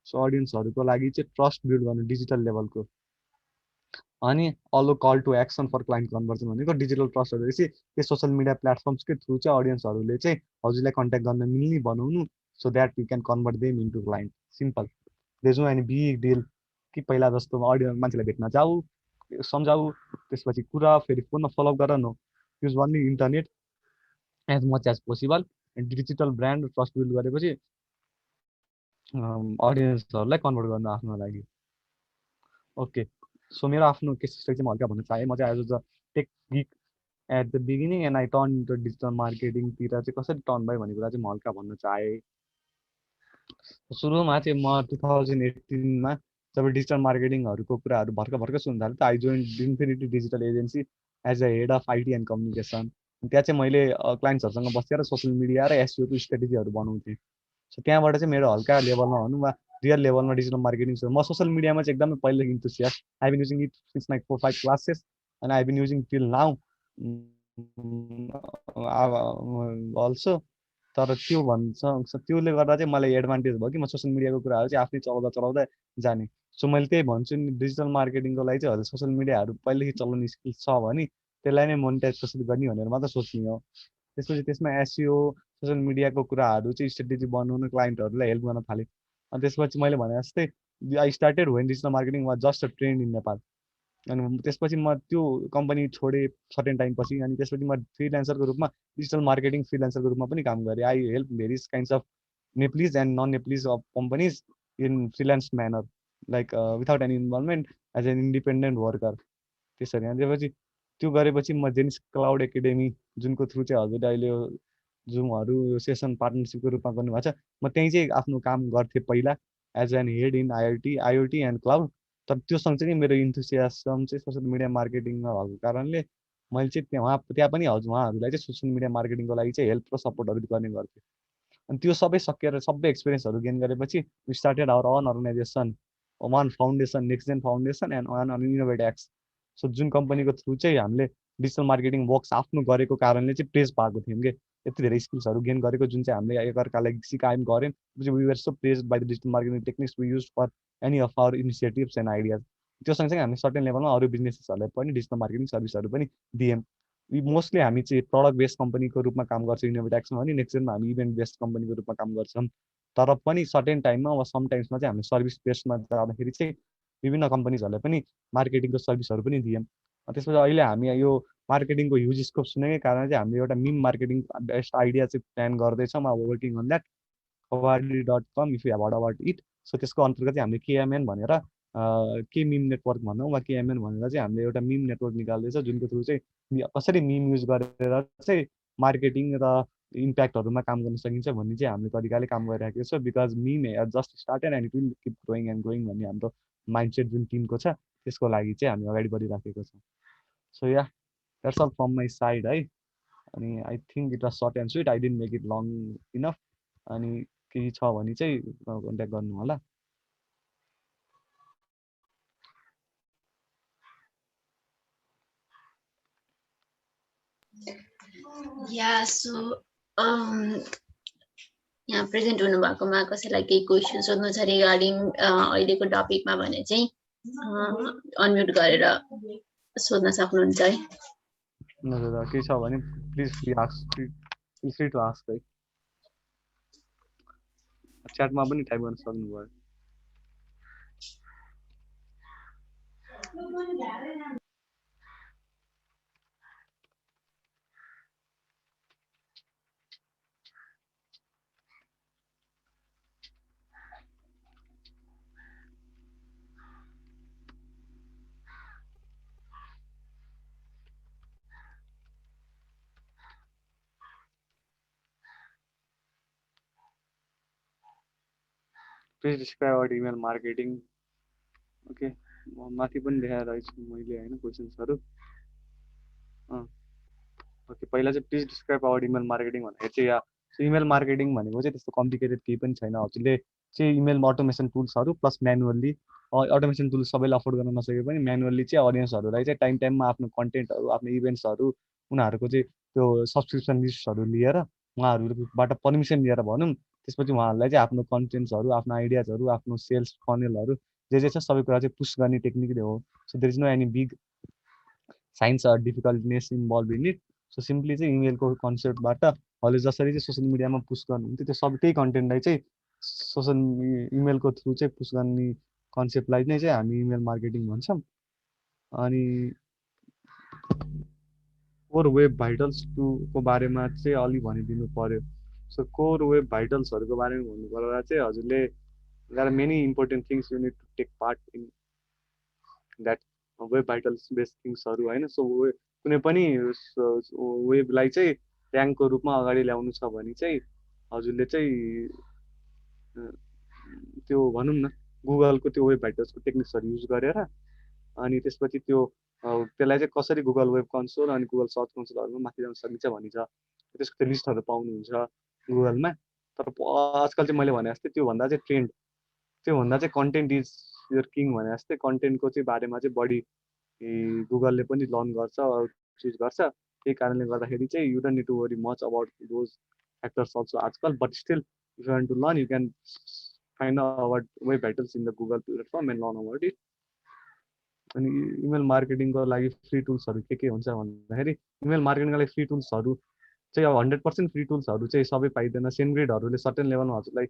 so अडियन्सहरूको लागि चाहिँ ट्रस्ट बिल्ड गर्नु डिजिटल लेभलको अनि allow call to action for client conversion भनेको डिजिटल ट्रस्ट भनेपछि त्यो सोसियल मिडिया प्लेटफर्म्सकै थ्रु चाहिँ अडियन्सहरूले चाहिँ हजुरलाई कन्ट्याक्ट गर्न मिल्ने बनाउनु so that you can convert them into client simple there is no any big deal कि पहिला जस्तो अडियन्स मान्छेलाई भेट्न जाऊ सम्झाऊ त्यसपछि कुरा फेरि फोनमा फलोअप गर न युज गर्ने internet as much as possible digital brand trust build गरेपछि अडियन्सहरूलाई कन्भर्ट गर्नु आफ्नो लागि ओके सो मेरो आफ्नो केस स्टडी चाहिँ म हल्का भन्न चाहेँ म चाहिँ as a tech geek at the beginning and I turn into digital मार्केटिङतिर चाहिँ कसरी टर्न भयो भन्ने कुरा चाहिँ म हल्का भन्न चाहेँ सुरुमा चाहिँ म 2018मा जब डिजिटल मार्केटिङहरूको कुराहरू भर्खर सुन्नु थाल्यो त I join Infinity Digital Agency as a head of IT and communication त्यहाँ चाहिँ मैले क्लाइन्ट्सहरूसँग बसेर सोसियल मिडिया र एसइओको स्ट्रेटेजीहरू बनाउँथेँ सो त्यहाँबाट चाहिँ मेरो हल्का लेभलमा भनौँ वा रियल लेभलमा डिजिटल मार्केटिङ म सोसियल मिडियामा चाहिँ एकदमै पहिलेदेखि enthusiast I been using it since my 4-5 classes and I've been using till now also. तर त्यो भन्छ त्योले गर्दा चाहिँ मलाई एडभान्टेज भयो कि म सोसियल मिडियाको कुराहरू चाहिँ आफै चलाउँदा चलाउँदा जाने। सो मैले त्यही भन्छु नि डिजिटल मार्केटिङको लागि चाहिँ हजुर सोसियल मिडियाहरू पहिलेदेखि चलाउने स्किल छ भने त्यसलाई नै मोनिटाइज कसरी गर्ने भनेर मात्र सोच्ने हो। त्यसपछि त्यसमा एसइओ सोसियल मिडियाको कुराहरू चाहिँ स्ट्रेटेजी बनाउन क्लाइन्टहरूलाई हेल्प गर्न थालेँ। अनि त्यसपछि मैले भने जस्तै I started when digital marketing was just a trained in Nepal. अनि त्यसपछि म त्यो कम्पनी छोडेँ सर्टेन टाइमपछि। अनि त्यसपछि म फ्रिल्यान्सरको रूपमा डिजिटल मार्केटिङ फ्रिल्यान्सरको रूपमा पनि काम गरेँ। I help various kinds of Nepalese and non Nepalese of companies in freelance manner like without any involvement as an independent worker. त्यसरी अनि त्यसपछि त्यो गरेपछि म जेनिस क्लाउड एकाडेमी जुनको थ्रु चाहिँ हजुरले अहिले जुमहरू सेसन पार्टनरसिपको रूपमा गर्नुभएको छ, म त्यहीँ चाहिँ आफ्नो काम गर्थेँ पहिला as an head in IoT and cloud. तर त्यो सँगसँगै मेरो इन्थुसियाजम चाहिँ सोसियल मिडिया मार्केटिङमा भएको कारणले मैले चाहिँ त्यहाँ पनि हजुर उहाँहरूलाई चाहिँ सोसियल मिडिया मार्केटिङको लागि चाहिँ हेल्प र सपोर्टहरू गर्ने गर्थेँ। अनि त्यो सबै सकेर सबै एक्सपिरियन्सहरू गेन गरेपछि we started our on organization, One Foundation, Next Gen Foundation and One on Innovate X. So जुन कम्पनीको थ्रु चाहिँ हामीले डिजिटल मार्केटिङ वर्क्स आफ्नो गरेको कारणले चाहिँ प्रेज पाएको थियौँ कि यति धेरै स्किल्सहरू गेन गरेको जुन चाहिँ हामीले एकअर्कालाई सिकायौँ गऱ्यौँ। We were so praise by the digital marketing techniques we use for any of our initiatives and ideas. त्यो सँगसँगै हामीले सर्टेन लेभलमा अरू बिजनेसेसहरूलाई पनि डिजिटल मार्केटिङ सर्भिसहरू पनि दियौँ। मोस्टली हामी चाहिँ प्रडक्ट बेस्ड कम्पनीको रूपमा काम गर्छौँ इनोभेट एक्समा, अनि नेक्स्ट जेनमा हामी इभेन्ट बेस्ड कम्पनीको रूपमा काम गर्छौँ। तर पनि सर्टेन टाइममा वा सम टाइम्समा चाहिँ हामी सर्भिस बेस्डमा जाँदाखेरि चाहिँ विभिन्न कम्पनीजहरूलाई पनि मार्केटिङको सर्भिसहरू पनि दियौँ। त्यसपछि अहिले हामी यो मार्केटिङको ह्युज स्कोप सुनेकै कारण चाहिँ हामीले एउटा मिम मार्केटिङ बेस्ट आइडिया चाहिँ प्लान गर्दैछौँ। अब working on that kawardi.com if you have heard about it. So त्यसको अन्तर्गत चाहिँ हामीले केएमएन भनेर के मिम नेटवर्क भनौँ वा केएमएन भनेर चाहिँ हामीले एउटा मिम नेटवर्क निकाल्दैछ जुनको थ्रु चाहिँ कसरी मिम युज गरेर चाहिँ मार्केटिङ र इम्प्याक्टहरूमा काम गर्न सकिन्छ भन्ने चाहिँ हामीले तरिकाले काम गरिराखेको छ। Because meme just started and it will keep growing and growing भन्ने हाम्रो माइन्डसेट जुन टिमको छ त्यसको लागि चाहिँ हामी अगाडि बढिराखेको छौँ। So yeah that's all from my side है। अनि I think it was short and sweet, I didn't make it long enough. अनि केही छ भने चाहिँ कन्ट्याक्ट गर्नु होला। या सो यहाँ प्रेजेन्ट हुनुभएकोमा कसैलाई केही क्वेसन सोध्नु छ रिगार्डिङ अहिलेको टपिकमा भने चाहिँ अनम्युट गरेर सोध्न सक्नुहुन्छ है। केही छ भने प्लिज फ्री टु आस्क है। च्याटमा पनि टाइप गर्न सक्नुभयो। Please describe our email marketing. Okay, माथि पनि देखाएर रहेछु मैले होइन क्वेसन्सहरू। ओके, पहिला चाहिँ please describe our email marketing भन्दाखेरि चाहिँ इमेल मार्केटिङ भनेको चाहिँ त्यस्तो कम्प्लिकेटेड केही पनि छैन। हजुरले चाहिँ इमेल अटोमेसन टुल्सहरू प्लस म्यानुअल्ली अटोमेसन टुल्स सबैले अफोर्ड गर्न नसके पनि म्यानुअल्ली चाहिँ अडियन्सहरूलाई चाहिँ टाइम टाइममा आफ्नो कन्टेन्टहरू आफ्नो इभेन्ट्सहरू उनीहरूको चाहिँ त्यो सब्सक्रिप्सन लिस्टहरू लिएर उहाँहरूबाट पर्मिसन लिएर भनौँ। त्यसपछि उहाँहरूलाई चाहिँ आफ्नो कन्टेन्ट्सहरू आफ्नो आइडियाजहरू आफ्नो सेल्स फनेलहरू जे छ सबै कुरा चाहिँ पुस गर्ने टेक्निकले हो। So there is no any big science or difficultness involve in it. So simply चाहिँ इमेलको कन्सेप्टबाट अहिले जसरी चाहिँ सोसियल मिडियामा पुस गर्नुहुन्थ्यो त्यो सब त्यही कन्टेन्टलाई चाहिँ सोसियल इमेलको थ्रु चाहिँ पुस गर्ने कन्सेप्टलाई नै चाहिँ हामी इमेल मार्केटिङ भन्छौँ। अनि कोर वेब भाइटल्स टूको बारेमा चाहिँ अलि भनिदिनु पर्यो। सो कोर वेब भाइटल्सहरूको बारेमा भन्नुपर्दा चाहिँ हजुरले there are many important things you need to take part in that web vitals based थिङ्सहरू होइन। सो कुनै पनि वेबलाई चाहिँ ऱ्याङ्कको रूपमा अगाडि ल्याउनु छ भने चाहिँ हजुरले चाहिँ त्यो भनौँ न गुगलको त्यो वेब भाइटल्सको टेक्निक्सहरू युज गरेर अनि त्यसपछि त्यसलाई चाहिँ कसरी गुगल वेब कन्सोल अनि गुगल सर्च कन्सोलहरूमा माथि ल्याउन सकिन्छ भन्ने छ। त्यसको त्यो लिस्टहरू पाउनुहुन्छ गुगलमा। तर आजकल चाहिँ मैले भने जस्तै त्योभन्दा चाहिँ त्योभन्दा चाहिँ कन्टेन्ट इज योर किङ भने जस्तै कन्टेन्टको चाहिँ बारेमा चाहिँ बढी गुगलले पनि लर्न गर्छ चुज गर्छ त्यही कारणले गर्दाखेरि चाहिँ you don't need to worry much about those factors also आजकल but still if you want to learn you can find about web vitals in the Google platform and learn about it अनि email मार्केटिङको लागि free टुल्सहरू के हुन्छ भन्दाखेरि email मार्केटिङको लागि free टुल्सहरू चाहिँ अब 100% फ्री टुल्सहरू चाहिँ सबै पाइँदैन सेनग्रेडहरूले सर्टेन लेभलमा हजुरलाई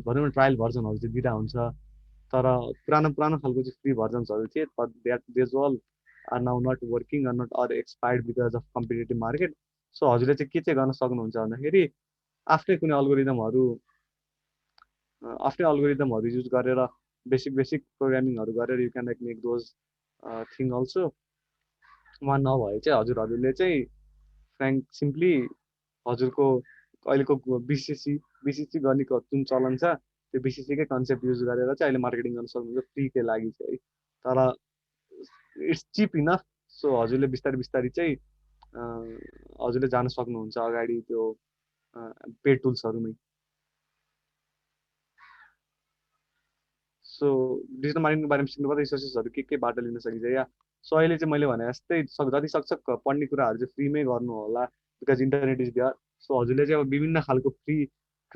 भनौँ न ट्रायल भर्जनहरू चाहिँ दिँदा हुन्छ तर पुरानो खालको चाहिँ फ्री भर्जन्सहरू थिए but these all are now not working are not are expired because of competitive market so हजुरले चाहिँ के चाहिँ गर्न सक्नुहुन्छ भन्दाखेरि आफ्नै कुनै अल्गोरिदमहरू युज गरेर बेसिक प्रोग्रामिङहरू गरेर you can like make those thing also उहाँ नभए चाहिँ हजुरहरूले चाहिँ फ्रेङ्क सिम्पली हजुरको अहिलेको बिसिसी गर्नेको जुन चलन छ त्यो बिसिसीकै कन्सेप्ट युज गरेर चाहिँ अहिले मार्केटिङ गर्न सक्नुहुन्छ फ्रीकै लागि चाहिँ है तर इट्स चिप इनफ सो हजुरले बिस्तारै चाहिँ हजुरले जान सक्नुहुन्छ अगाडि त्यो पेड टुल्सहरूमै सो डिजिटल मार्केटिङको बारेमा सिक्नुपर्दा रिसोर्सेसहरू केबाट लिन सकिन्छ या सो अहिले चाहिँ मैले भने जस्तै जति सक्छ पढ्ने कुराहरू चाहिँ फ्रीमै गर्नु होला because internet is there so हजुरले चाहिँ अब विभिन्न खालको फ्री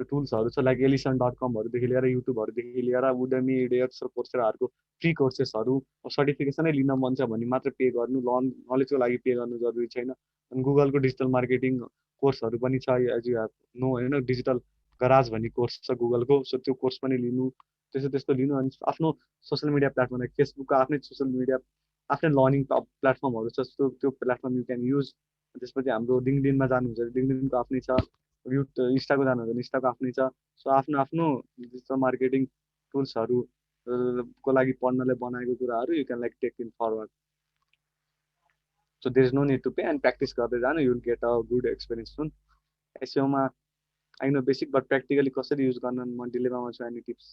टुल्सहरू छ लाइक elison.com लिएर युट्युबहरूदेखि लिएर उडमी इडियट्स र कोर्सेराहरूको फ्री कोर्सेसहरू सर्टिफिकेसनै लिन मन छ भने मात्र पे गर्नु नलेजको लागि पे गर्नु जरुरी छैन अनि गुगलको डिजिटल मार्केटिङ कोर्सहरू पनि छ एज यु हेभ नो होइन डिजिटल गराज भन्ने कोर्स छ गुगलको सो त्यो कोर्स पनि लिनु त्यस्तो लिनु अनि आफ्नो सोसियल मिडिया प्लेटफर्म लाइक फेसबुकको आफ्नै सोसियल मिडिया आफ्नै लर्निङ प्लेटफर्महरू छ त्यो प्लेटफर्म यु क्यान युज त्यसपछि हाम्रो लिङ्कडिनमा जानुहुन्छ लिङ्कडिनको आफ्नै छ इन्स्टाको जानुहुन्छ इन्स्टाको आफ्नै छ सो आफ्नो डिजिटल मार्केटिङ टुल्सहरू को लागि पढ्नलाई बनाएको कुराहरू you can like take in forward so there is no need to pay and practice गर्दै जानु you will get a good experience soon एसइओमा I know basic but practically कसरी युज गर्न म डिलेमामा छु एनी टिप्स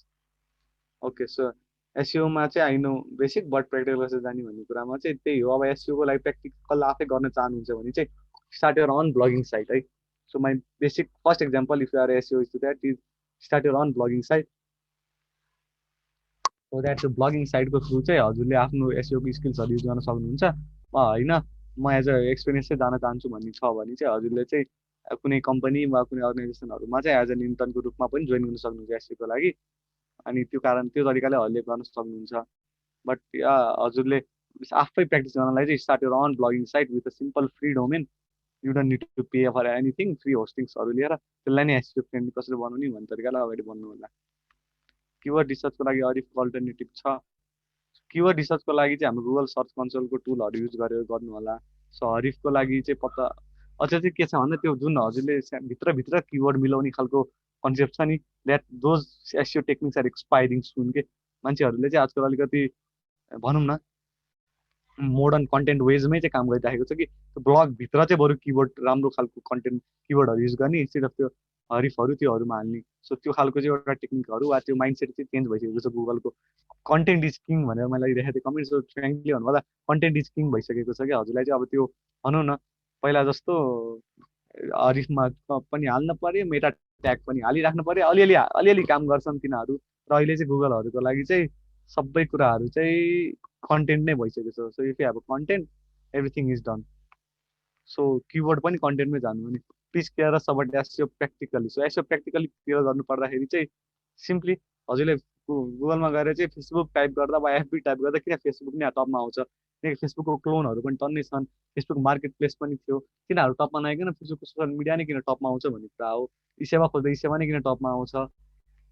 ओके सो एसइओमा चाहिँ I know basic but practical कसरी जाने भन्ने कुरामा चाहिँ त्यही हो अब एसइओको लागि प्र्याक्टिकल आफै गर्न चाहनुहुन्छ भने चाहिँ start your own blogging site है so my basic first example if you are SEO is that is start your own blogging site so that त्यो ब्लगिङ साइटको थ्रु चाहिँ हजुरले आफ्नो एसइओको स्किल्सहरू युज गर्न सक्नुहुन्छ होइन म एज अ एक्सपिरियन्स चाहिँ जान चाहन्छु भन्ने छ भने चाहिँ हजुरले चाहिँ कुनै कम्पनी वा कुनै अर्गनाइजेसनहरूमा चाहिँ एज एन इन्टर्नको रूपमा पनि जोइन गर्न सक्नुहुन्छ एसइओको लागि अनि त्यो तरिकाले हजुरले गर्न सक्नुहुन्छ बट हजुरले आफै प्र्याक्टिस गर्नलाई चाहिँ start your own blogging site with a simple free domain you don't need to pay for anything free होस्टिङ्सहरू लिएर त्यसलाई नै एसइओ फ्रेन्डली कसरी बनाउने भन्ने तरिकाले अगाडि बढ्नु होला किवर्ड रिसर्चको लागि अरिफको अल्टरनेटिभ छ किवर्ड रिसर्चको लागि चाहिँ हाम्रो गुगल सर्च कन्सोलको टुलहरू युज गरेर गर्नु होला सो हरिफको लागि चाहिँ पत्ता अझ चाहिँ के छ भन्दा त्यो जुन हजुरले भित्रभित्र किवर्ड मिलाउने खालको कन्सेप्ट छ नि that those SEO techniques are expiring soon के मान्छेहरूले चाहिँ आजकल अलिकति भनौँ न मोडर्न कन्टेन्ट वेजमै चाहिँ काम गरिराखेको छ कि त्यो ब्लगभित्र चाहिँ बरु किवर्ड राम्रो खालको कन्टेन्ट किवर्डहरू युज गर्ने इन्स्टेड अफ त्यो हरिफहरू त्योहरूमा हाल्ने सो त्यो खालको चाहिँ एउटा टेक्निकहरू वा त्यो माइन्डसेट चाहिँ चेन्ज भइसकेको छ गुगलको कन्टेन्ट इज किङ भनेर मैले राखेको थिएँ कमेन्ट सो फ्रेङ्कली भन्नुपर्दा कन्टेन्ट इज किङ भइसकेको छ कि हजुरलाई चाहिँ अब त्यो भनौँ न पहिला जस्तो हरिफमा पनि हाल्न पर्यो मेटा ट्याग पनि हालिराख्नु पर्यो अलिअलि काम गर्छन् तिनीहरू र अहिले चाहिँ गुगलहरूको लागि चाहिँ सबै कुराहरू चाहिँ कन्टेन्ट नै भइसकेको छ so if you have content everything is done so keyword पनि कन्टेन्टमै जानु भने प्लिज क्लियर सबट SEO practically so SEO practically clear गर्नु पर्दाखेरि चाहिँ सिम्पली हजुरले गुगलमा गएर चाहिँ फेसबुक टाइप गर्दा वा एफबी टाइप गर्दा किन फेसबुक नै टपमा आउँछ किनकि फेसबुकको क्लोनहरू पनि टन्नै छन् फेसबुक मार्केट प्लेस पनि थियो तिनीहरू टपमा नआइकन फेसबुकको सोसियल मिडिया नै किन टपमा आउँछ भन्ने कुरा हो ई सेवा खोज्दा ई सेवा नै किन टपमा आउँछ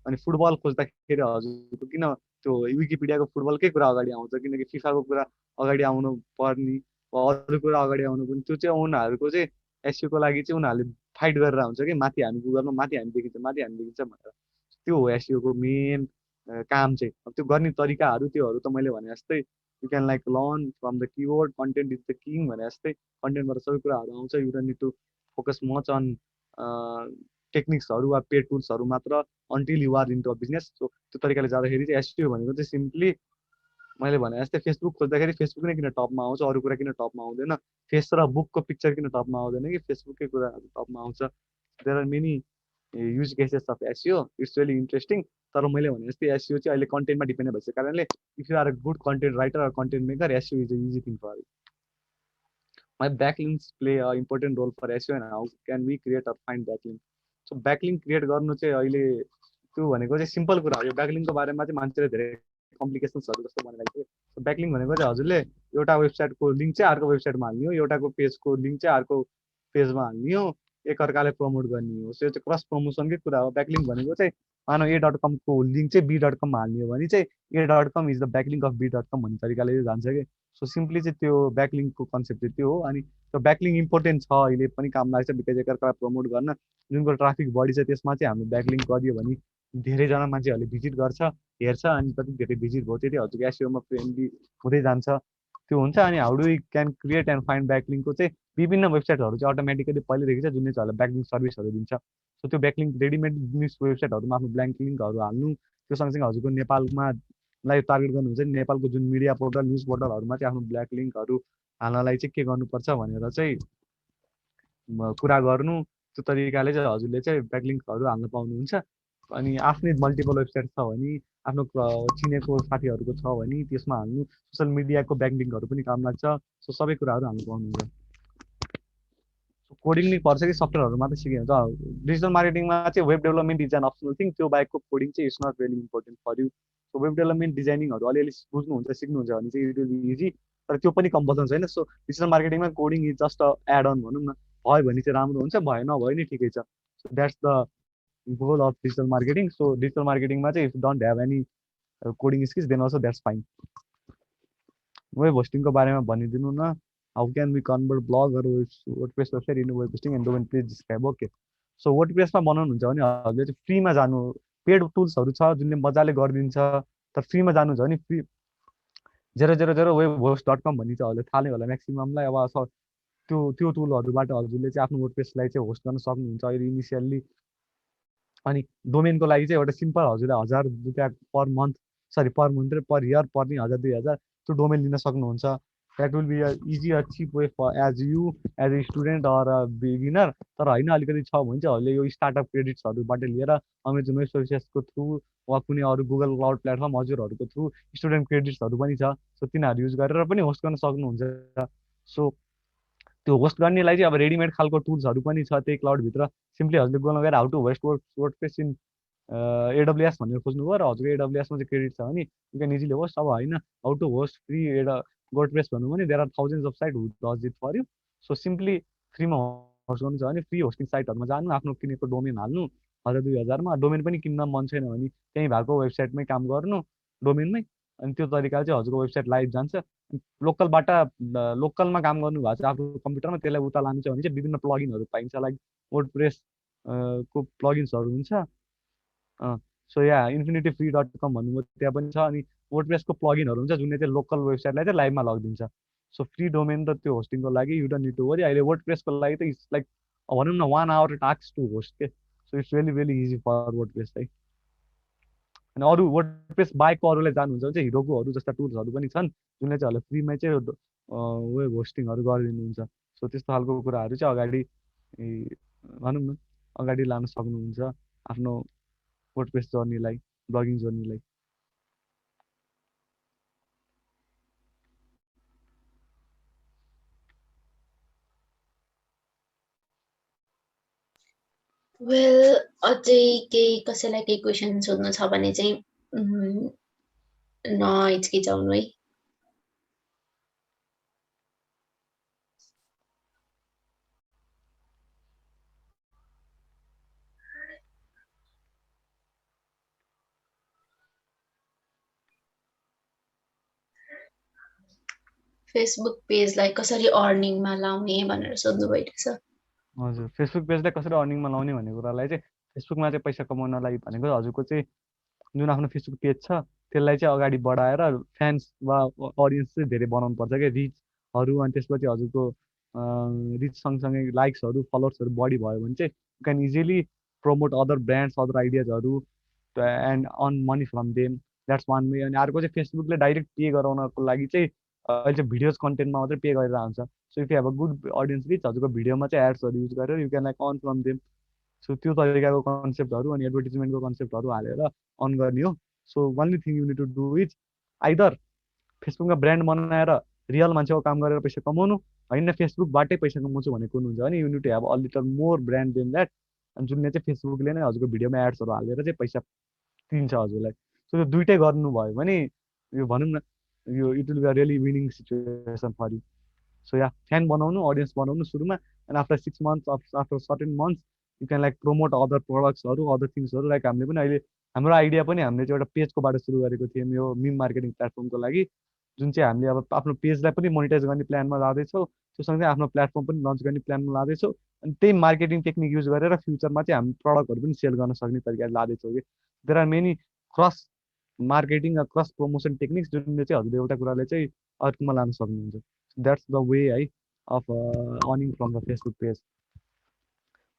अनि फुटबल खोज्दाखेरि हजुरको किन त्यो विकिपिडियाको फुटबलकै कुरा अगाडि आउँछ किनकि फिफाको कुरा अगाडि आउनु पर्ने वा अरू कुरा अगाडि आउनु पनि त्यो चाहिँ उनीहरूको चाहिँ एसइओको लागि चाहिँ उनीहरूले फाइट गरेर हुन्छ कि माथि हामी गुगलमा माथि हामी देखिन्छ भनेर त्यो हो एसइओको मेन काम चाहिँ अब त्यो गर्ने तरिकाहरू त्योहरू त मैले भने जस्तै you can like learn from the keyword content is the king भने जस्तै कन्टेन्टबाट सबै कुराहरू आउँछ you don't need to focus much on टेक्निक्सहरू वा पेड टुल्सहरू मात्र until you are into a business so त्यो तरिकाले जाँदाखेरि चाहिँ एसइओ भनेको चाहिँ सिम्पली मैले भने जस्तै फेसबुक खोज्दाखेरि फेसबुक नै किन टपमा आउँछ अरू कुरा किन टपमा आउँदैन फेस र बुकको पिक्चर किन टपमा आउँदैन कि फेसबुककै कुराहरू टपमा आउँछ there are many use cases of SEO it's really interesting. तर मैले भने जस्तै एसइओ चाहिँ अहिले कन्टेन्टमा डिपेन्ड भइसक्यो कारणले if you are a good content writer or content maker SEO is a easy thing for my backlinks play a important role for SEO and how can we create or find backlink. So backlink create गर्नु चाहिँ अहिले त्यो भनेको चाहिँ simple कुरा हो। यो ब्याकलिङको बारेमा चाहिँ मान्छेले धेरै कम्प्लिकेसन्सहरू जस्तो भनेको थियो। ब्याकलिङ भनेको चाहिँ हजुरले एउटा वेबसाइटको लिङ्क चाहिँ अर्को वेबसाइटमा हाल्ने हो, एउटाको पेजको लिङ्क चाहिँ अर्को पेजमा हाल्ने हो, एकअर्काले प्रमोट गर्ने हो। यो चाहिँ क्रस प्रमोसनकै कुरा हो। ब्याकलिङ भनेको चाहिँ मानव A.com को लिङ्क चाहिँ B.com हाल्ने हो भने चाहिँ A.com is the ब्याकलिङ of B.com भन्ने तरिकाले जान्छ कि। सो सिम्पली चाहिँ त्यो ब्याकलिङको कन्सेप्ट चाहिँ त्यो हो। अनि त्यो ब्याकलिङ इम्पोर्टेन्ट छ, अहिले पनि काम लाग्छ बिकज एकअर्कालाई प्रमोट गर्न जुनको ट्राफिक बढी छ त्यसमा चाहिँ हामीले ब्याकलिङ गरियो भने धेरैजना मान्छेहरूले भिजिट गर्छ, हेर्छ, अनि कति धेरै भिजिट भयो त्यति हजुरको एसइओमा फ्रेन्डली हुँदै जान्छ। त्यो हुन्छ। अनि how do you can create and find ब्याकलिङको चाहिँ विभिन्न वेबसाइटहरू चाहिँ अटोमेटिकली पहिलेदेखि छ जुन चाहिँ हजुरलाई ब्याकलिङ सर्भिसहरू दिन्छ। सो त्यो ब्याकलिङ रेडिमेड वेबसाइटहरूमा आफ्नो ब्ल्याङ्क लिङ्कहरू हाल्नु, त्यो सँगसँगै हजुरको नेपालमा लाई टार्गेट गर्नुहुन्छ नि नेपालको जुन मिडिया पोर्टल न्युज पोर्टलहरूमा चाहिँ आफ्नो ब्ल्याक लिङ्कहरू हाल्नलाई चाहिँ के गर्नुपर्छ भनेर चाहिँ कुरा गर्नु। त्यो तरिकाले चाहिँ हजुरले चाहिँ ब्याकलिङ्कहरू हाल्न पाउनुहुन्छ। अनि आफ्नै मल्टिपल वेबसाइट छ भने आफ्नो चिनेको साथीहरूको छ भने त्यसमा हाल्नु। सोसियल मिडियाको ब्याकलिङ्कहरू पनि काम लाग्छ। सो सबै कुराहरू हाल्नु पाउनुहुन्छ। कोडिङ नै पर्छ कि सफ्टवेयरहरू मात्रै सिके हुन्छ। डिजिटल मार्केटिङमा चाहिँ web development is an optional thing, त्यो बाहेकको कोडिङ चाहिँ it's not really important for you. So web development डिजाइनिङहरू अलिअलि बुझ्नुहुन्छ सिक्नुहुन्छ भने चाहिँ इट विल बी इजी, तर त्यो पनि कम्पल्सन छैन। सो डिजिटल मार्केटिङमा coding is just a add on भनौँ न, भयो भने चाहिँ राम्रो हुन्छ, भयो नभए नि ठिकै छ। So that's the goal of digital marketing. So digital मार्केटिङमा चाहिँ if don't have any coding skills then also that's fine. Web होस्टिङको बारेमा भनिदिनु न, how can we convert blog or WordPress website in web hosting and domain page describe. Okay, so वर्डप्रेसमा बनाउनुहुन्छ भने हजुरले चाहिँ फ्रीमा जानु, पेड टुल्सहरू छ जुनले मजाले गरिदिन्छ, तर फ्रीमा जानुहुन्छ भने फ्री 000 webhost.com भन्ने चाहिँ हजुरले थाहा नै होला म्याक्सिममलाई। अब त्यो टुलहरूबाट हजुरले चाहिँ आफ्नो वर्डप्रेसलाई चाहिँ होस्ट गर्न सक्नुहुन्छ अहिले इनिसियल्ली। अनि डोमेनको लागि चाहिँ एउटा सिम्पल हजुरले 1000 रुपियाँ पर मन्थ र पर इयर पर्ने 1000-2000 त्यो डोमेन लिन सक्नुहुन्छ। That will be a easy a cheap way for as a student or a beginner. तर होइन अलिकति छ भने चाहिँ हजुरले यो स्टार्टअप क्रेडिट्सहरूबाट लिएर अमेजन वेब सर्भिसेसको थ्रु वा कुनै अरू गुगल क्लाउड प्लेटफर्म हजुरहरूको थ्रु स्टुडेन्ट क्रेडिट्सहरू पनि छ। सो तिनीहरू युज गरेर पनि होस्ट गर्न सक्नुहुन्छ। सो त्यो होस्ट गर्नेलाई चाहिँ अब रेडिमेड खालको टुल्सहरू पनि छ त्यही क्लाउडभित्र। सिम्पली हजुरले गोल्न गएर how to host WordPress in AWS भनेर खोज्नुभयो र हजुरको AWSमा चाहिँ क्रेडिट छ भने यु क्यान इजिली होस्ट। अब होइन how to host free WordPress भन्नु भने there are thousands of site who does it for you. So simply फ्रीमा होस्ट गर्नु छ भने फ्री होस्टिङ साइटहरूमा जानु, आफ्नो किनेको डोमेन हाल्नु 1000-2000मा। डोमेन पनि किन्न मन छैन भने त्यहीँ भएको वेबसाइटमै काम गर्नु डोमेनमै, अनि त्यो तरिकाले चाहिँ हजुरको वेबसाइट लाइभ जान्छ। लोकलबाट लोकलमा काम गर्नु भएको छ आफ्नो कम्प्युटरमा, त्यसलाई उता लानु छ भने चाहिँ विभिन्न प्लगिनहरू पाइन्छ, लाइक वर्डप्रेस को प्लगिन्सहरू हुन्छ। सो या infinity-free.com भन्नुभयो त्यहाँ पनि छ। अनि वर्डप्रेसको प्लगिनहरू हुन्छ जुनले चाहिँ लोकल वेबसाइटलाई चाहिँ लाइभमा लगिदिन्छ। सो फ्री डोमेन र त्यो होस्टिङको लागि you don't need to worry. अहिले वर्डप्रेसको लागि त इट्स लाइक भनौँ न 1 आवर टास्क टु होस्ट के। So it's really easy for WordPress चाहिँ। अनि अरू वर्डप्रेस बाहेकको अरूलाई जानुहुन्छ भने चाहिँ हिरोको जस्ता टुल्सहरू पनि छन् जुनले चाहिँ हजुरलाई फ्रीमै चाहिँ वेब होस्टिङहरू गरिदिनुहुन्छ। सो त्यस्तो खालको कुराहरू चाहिँ अगाडि भनौँ न अगाडि लान सक्नुहुन्छ आफ्नो वर्डप्रेस जर्नीलाई, ब्लगिङ जर्नीलाई। वेल अझै केही कसैलाई केही क्वेसन सोध्नु छ भने चाहिँ नहिचकिचाउनु है। फेसबुक पेजलाई कसरी अर्निङमा लाउने भनेर सोध्नु भइरहेछ। हजुर, फेसबुक पेजलाई कसरी अर्निङमा लाउने भन्ने कुरालाई चाहिँ फेसबुकमा चाहिँ पैसा कमाउनलाई भनेको हजुरको चाहिँ जुन आफ्नो फेसबुक पेज छ त्यसलाई चाहिँ अगाडि बढाएर फ्यान्स वा अडियन्स चाहिँ धेरै बनाउनु पर्छ क्या, रिचहरू। अनि त्यसपछि हजुरको रिच सँगसँगै लाइक्सहरू फलोवर्सहरू बढी भयो भने चाहिँ you can easily promote other brands other आइडियाजहरू and earn money from them. That's one way. अनि अर्को चाहिँ फेसबुकले डाइरेक्ट पे गराउनको लागि चाहिँ अहिले चाहिँ भिडियोज कन्टेन्टमा मात्रै पे गरेर हुन्छ। So if you have a good audience rich हजुरको भिडियोमा चाहिँ एड्सहरू युज गरेर you can like earn from them. So त्यो तरिकाको कन्सेप्टहरू अनि एडभर्टिजमेन्टको कन्सेप्टहरू हालेर अन गर्ने हो। So only thing you need to do is either फेसबुकमा ब्रान्ड बनाएर रियल मान्छेको काम गरेर पैसा कमाउनु, होइन फेसबुकबाटै पैसा कमाउँछु भनेको हुनुहुन्छ भने you need to have a little more brand than that, जुनले चाहिँ फेसबुकले नै हजुरको भिडियोमा एड्सहरू हालेर चाहिँ पैसा दिन्छ हजुरलाई। सो यो दुइटै गर्नुभयो भने यो भनौँ न यो it will be a really winning situation for you. So yeah fan बनाउनु, अडियन्स बनाउनु सुरुमा, and after 6 months after certain months you can like promote other प्रडक्ट्सहरू अदर थिङ्सहरू। लाइक हामीले पनि अहिले हाम्रो आइडिया पनि हामीले चाहिँ एउटा पेजको बाटो सुरु गरेको थियौँ यो मिम मार्केटिङ प्लेटफर्मको लागि, जुन चाहिँ हामीले अब आफ्नो पेजलाई पनि मोनिटाइज गर्ने प्लानमा लाँदैछौँ, त्यो सँगै आफ्नो प्लेटफर्म पनि लन्च गर्ने प्लानमा लाँदैछौँ। अनि त्यही मार्केटिङ टेक्निक युज गरेर फ्युचरमा चाहिँ हामी प्रडक्टहरू पनि सेल गर्न सक्ने तरिकाले लाँदैछौँ कि there are many cross marketing cross promotion techniques जुनले चाहिँ हजुरले एउटा कुराले चाहिँ अर्कोमा लान सक्नुहुन्छ। द्याट्स द वे है of earning from the Facebook page.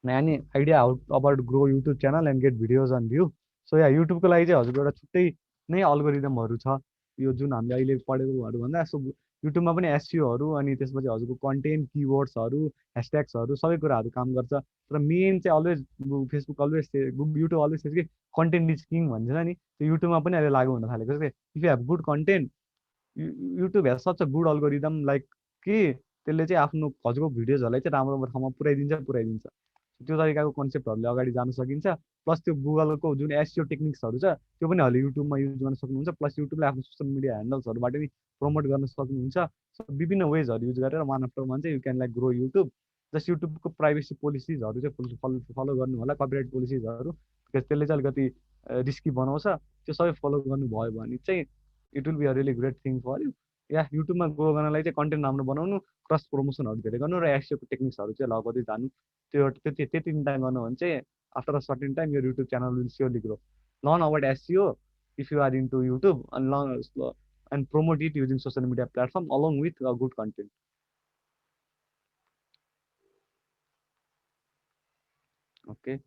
Any idea how about grow YouTube channel and get videos on view? So yeah युट्युबको लागि चाहिँ हजुरको एउटा छुट्टै नै अल्गोरिदमहरू छ, यो जुन हामीले अहिले पढेकोहरू भन्दा। सो युट्युबमा पनि एसइओहरू अनि त्यसपछि हजुरको कन्टेन्ट किवर्ड्सहरू ह्यासट्याग्सहरू सबै कुराहरू काम गर्छ। तर मेन चाहिँ always Facebook always YouTube always कि कन्टेन्ट इज किङ भन्छ नि, त्यो युट्युबमा पनि अहिले लागु हुन थालेको छ कि if you have good content YouTube has such a good algorithm like कि त्यसले चाहिँ आफ्नो हजुरको भिडियोजहरूलाई चाहिँ राम्रो राम्रो ठाउँमा पुऱ्याइदिन्छ। त्यो तरिकाको कन्सेप्टहरूले अगाडि जान सकिन्छ। प्लस त्यो गुगलको जुन एसइओ टेक्निक्सहरू छ त्यो पनि अहिले युट्युबमा युज गर्न सक्नुहुन्छ। प्लस युट्युबले आफ्नो सोसियल मिडिया ह्यान्डल्सहरूबाट पनि प्रमोट गर्न सक्नुहुन्छ। सो विभिन्न वेजहरू युज गरेर वान आफ्टर वान चाहिँ you can like grow YouTube. Just युट्युबको प्राइभेसी पोलिसिजहरू चाहिँ फलो गर्नु होला, कपिराइट पोलिसिजहरू, बिकज त्यसले चाहिँ अलिकति रिस्की बनाउँछ। त्यो सबै फलो गर्नुभयो भने चाहिँ it will be a really great thing for you. Yeah युट्युबमा ग्रो गर्नलाई चाहिँ कन्टेन्ट राम्रो बनाउनु, क्रस प्रमोसनहरू धेरै गर्नु र एसइओको टेक्निक्सहरू चाहिँ लगाउँदै जानु। त्यो त्यति तिनवटा गर्नु भने चाहिँ आफ्टर अ सर्टेन टाइम यो YouTube channel will surely grow. Learn about SEO if you are into YouTube and learn and promote it using social media platform along with a good content. Okay,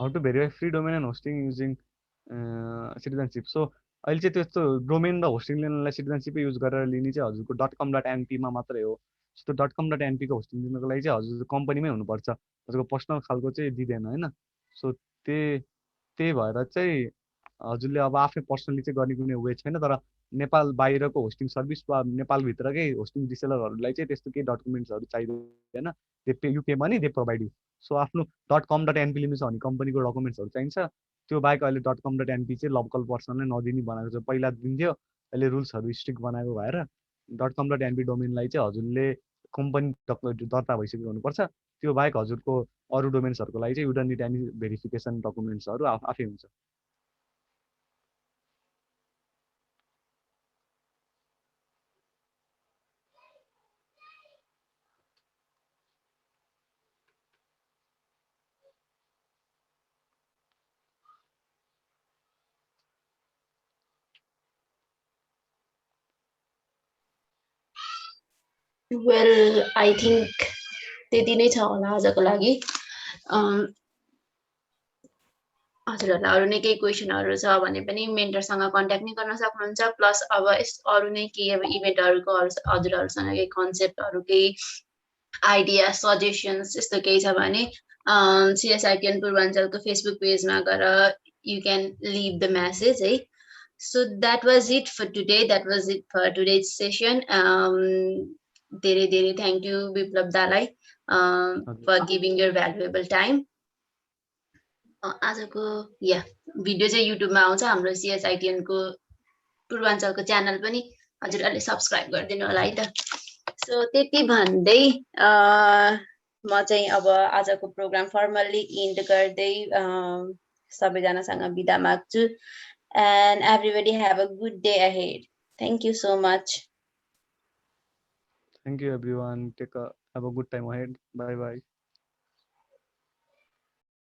how to verify free domain and hosting using citizenship? So अहिले चाहिँ त्यस्तो domain र hosting लिनलाई सिटिजनसिपै use गरेर लिने चाहिँ हजुरको .com.np मात्रै हो। सो त्यो .com.np को होस्टिङ दिनको लागि चाहिँ हजुर कम्पनीमै हुनुपर्छ, हजुरको पर्सनल खालको चाहिँ दिँदैन होइन। सो त्यही भएर चाहिँ हजुरले अब आफै पर्सनली चाहिँ गर्ने कुनै वे छैन। तर नेपाल बाहिरको होस्टिङ सर्भिस वा नेपालभित्रकै होस्टिङ रिसेलरहरूलाई चाहिँ त्यस्तो केही डकुमेन्ट्सहरू चाहिँदैन। They you pay money they provide you. So आफ्नो .com.np लिनु छ भने कम्पनीको डकुमेन्ट्सहरू चाहिन्छ। त्यो बाहेक अहिले .com.np चाहिँ लोकल पर्सनलाई नदिने बनाएको छ। पहिला दिन्थ्यो, अहिले रुल्सहरू स्ट्रिक्ट बनाएको भएर .com.np डोमेनलाई चाहिँ हजुरले कम्पनी दर्ता भइसकेको हुनुपर्छ। त्यो बाहेक हजुरको अरू डोमेन्ट्सहरूको लागि चाहिँ you don't need any verification डकुमेन्ट्सहरू आफै हुन्छ। वेल आई थिङ्क त्यति नै छ होला आजको लागि। हजुरहरूलाई अरू नै केही क्वेसनहरू छ भने पनि मेन्टरसँग कन्ट्याक्ट नै गर्न सक्नुहुन्छ। प्लस अब अरू नै केही अब इभेन्टहरूको हजुरहरूसँग केही कन्सेप्टहरू केही आइडिया सजेसन्स यस्तो केही छ भने सिएसआइटिएन पूर्वाञ्चलको फेसबुक पेजमा गएर you can leave the message है। So that was it for today. That was it for today's session. धेरै thank you Biplab Dalai for giving your valuable time. आजको भिडियो चाहिँ युट्युबमा आउँछ। हाम्रो सिएसआइटिएन को पूर्वाञ्चलको च्यानल पनि हजुरहरूले सब्सक्राइब गरिदिनु होला है त। सो त्यति भन्दै म चाहिँ अब आजको प्रोग्राम फर्मल्ली इन्ड गर्दै सबैजनासँग बिदा माग्छु। And everybody have a good day ahead. Thank you so much. Thank you everyone. Have a good time ahead. Bye bye.